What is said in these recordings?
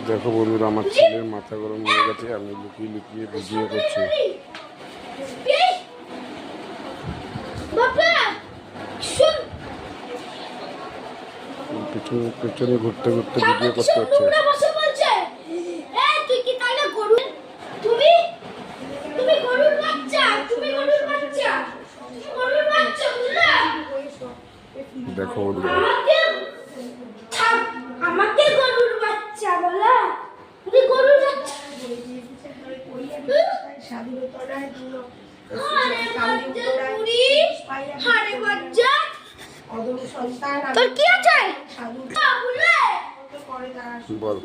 দেখো বন্ধুরা, আমার ছেলের মাথা গরম হয়ে গেছে, আমি লুকিয়ে লুকিয়ে ভিডিও করছি। পেছনে পেছনে ঘুরতে ঘুরতে ভিডিও করতে হচ্ছে। দেখো বন্ধুরা, আমাকে গরুর বাচ্চা বলা, তুমি গরুর বাচ্চা স্বাধীনতার জন্য তোর কি আছে বল।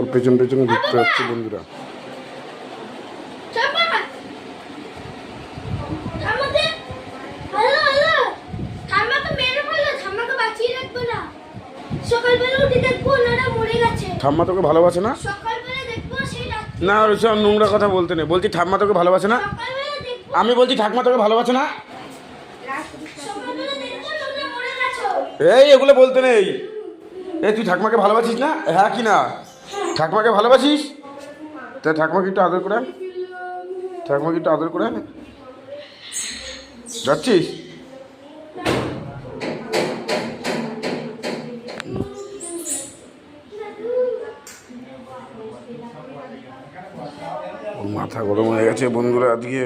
ওর পেছন পেছনে ঘুরতে হচ্ছে বন্ধুরা। ঠাম্মা তোকে ভালোবাসে না? না, ওইসব নোংরা কথা বলতে নেই। বলছি ঠাম্মা তোকে ভালোবাসে না? আমি বলছি ঠাম্মা তোকে ভালোবাসে না? এই এগুলো বলতে নেই। এই তুই ঠাকুমাকে ভালোবাসিস না? হ্যাঁ কি না? ঠাকুমাকে ভালোবাসিস? তা ঠাকুমাকে একটু আদর করে আন। ঠাকুমাকে একটু আদর করে আন। যাচ্ছিস? মাথা গরম হয়ে গেছে বন্ধুরা আজকে।